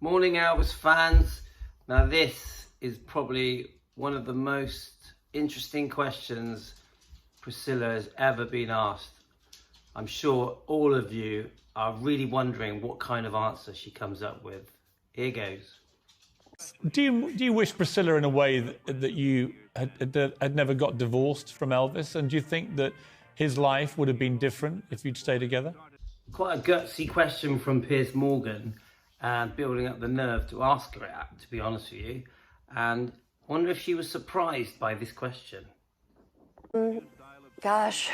Morning, Elvis fans. Now, this is probably one of the most interesting questions Priscilla has ever been asked. I'm sure all of you are really wondering what kind of answer she comes up with. Here goes. Do you wish, Priscilla, in a way that you had never got divorced from Elvis? And do you think that his life would have been different if you'd stayed together? Quite a gutsy question from Piers Morgan, and building up the nerve to ask her it, to be honest with you. And I wonder if she was surprised by this question. Gosh.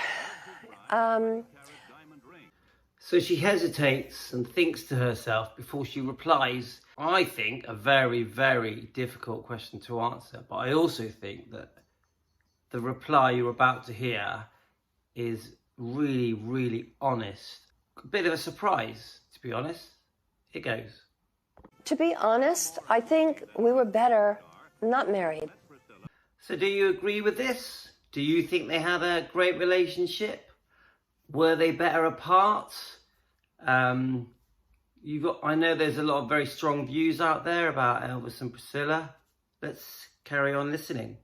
So she hesitates and thinks to herself before she replies. I think a very, very difficult question to answer, but I also think that the reply you're about to hear is really, really honest. A bit of a surprise, to be honest. Here goes. To be honest, I think we were better not married. So do you agree with this? Do you think they had a great relationship? Were they better apart? I know there's a lot of very strong views out there about Elvis and Priscilla. Let's carry on listening.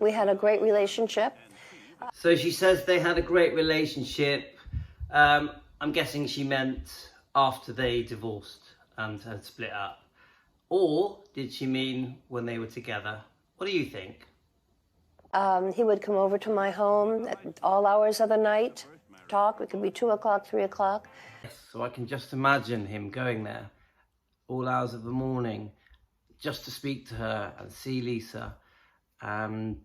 We had a great relationship. So she says they had a great relationship. I'm guessing she meant after they divorced and had split up. Or did she mean when they were together? What do you think? He would come over to my home at all hours of the night, talk. It could be 2 o'clock, 3 o'clock. Yes, so I can just imagine him going there all hours of the morning just to speak to her and see Lisa. I'm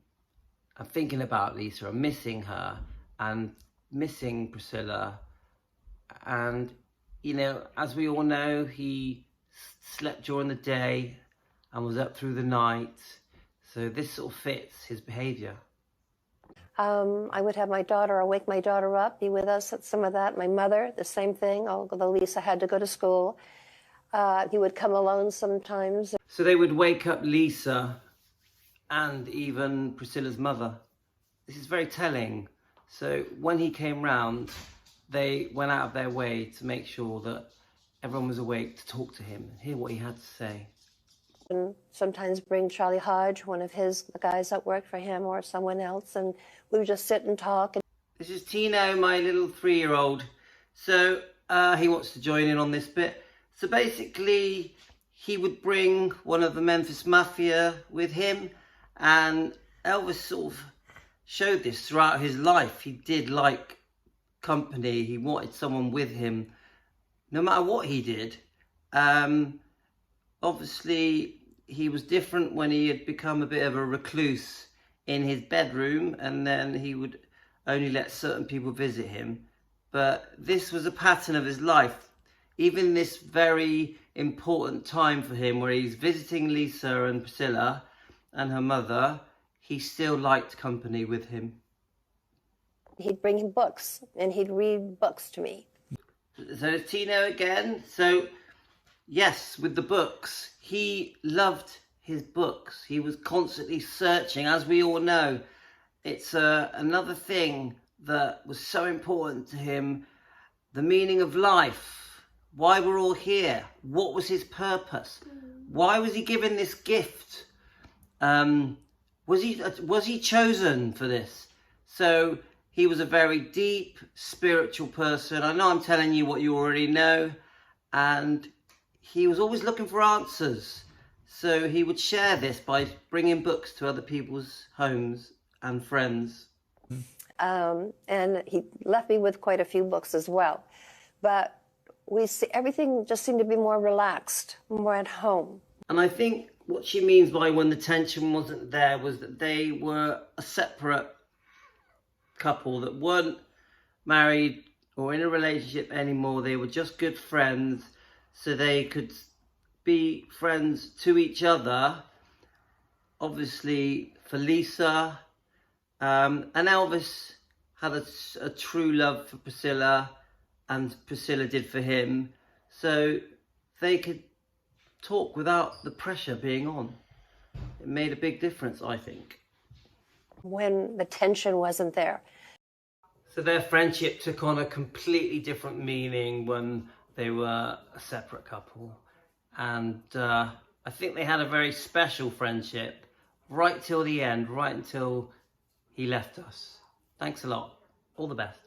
thinking about Lisa and missing her and missing Priscilla. And, you know, as we all know, he slept during the day and was up through the night. So this sort of fits his behaviour. I would have my daughter, or wake my daughter up, be with us at some of that. My mother, the same thing, although Lisa had to go to school. He would come alone sometimes. So they would wake up Lisa and even Priscilla's mother. This is very telling. So when he came round, they went out of their way to make sure that everyone was awake to talk to him and hear what he had to say. And sometimes bring Charlie Hodge, one of the guys that worked for him, or someone else, and we would just sit and talk. This is Tino, my little 3-year-old. So he wants to join in on this bit. So basically, he would bring one of the Memphis Mafia with him, and Elvis sort of showed this throughout his life. He did like company. He wanted someone with him, no matter what he did. Obviously, he was different when he had become a bit of a recluse in his bedroom, and then he would only let certain people visit him. But this was a pattern of his life. Even this very important time for him, where he's visiting Lisa and Priscilla and her mother, he still liked company with him. He'd bring him books, and he'd read books to me. So it's Tino again. So yes, with the books, he loved his books. He was constantly searching, as we all know. It's another thing that was so important to him, the meaning of life, why we're all here, what was his purpose, why was he given this gift, was he chosen for this? So he was a very deep, spiritual person. I know I'm telling you what you already know, and he was always looking for answers. So he would share this by bringing books to other people's homes and friends. And he left me with quite a few books as well. But everything just seemed to be more relaxed, more at home. And I think what she means by when the tension wasn't there was that they were a separate couple that weren't married or in a relationship anymore. They were just good friends, so they could be friends to each other. Obviously for Lisa, and Elvis had a true love for Priscilla, and Priscilla did for him, so they could talk without the pressure being on. It made a big difference, I think. When the tension wasn't there. So their friendship took on a completely different meaning when they were a separate couple. And I think they had a very special friendship right till the end, right until he left us. Thanks a lot. All the best.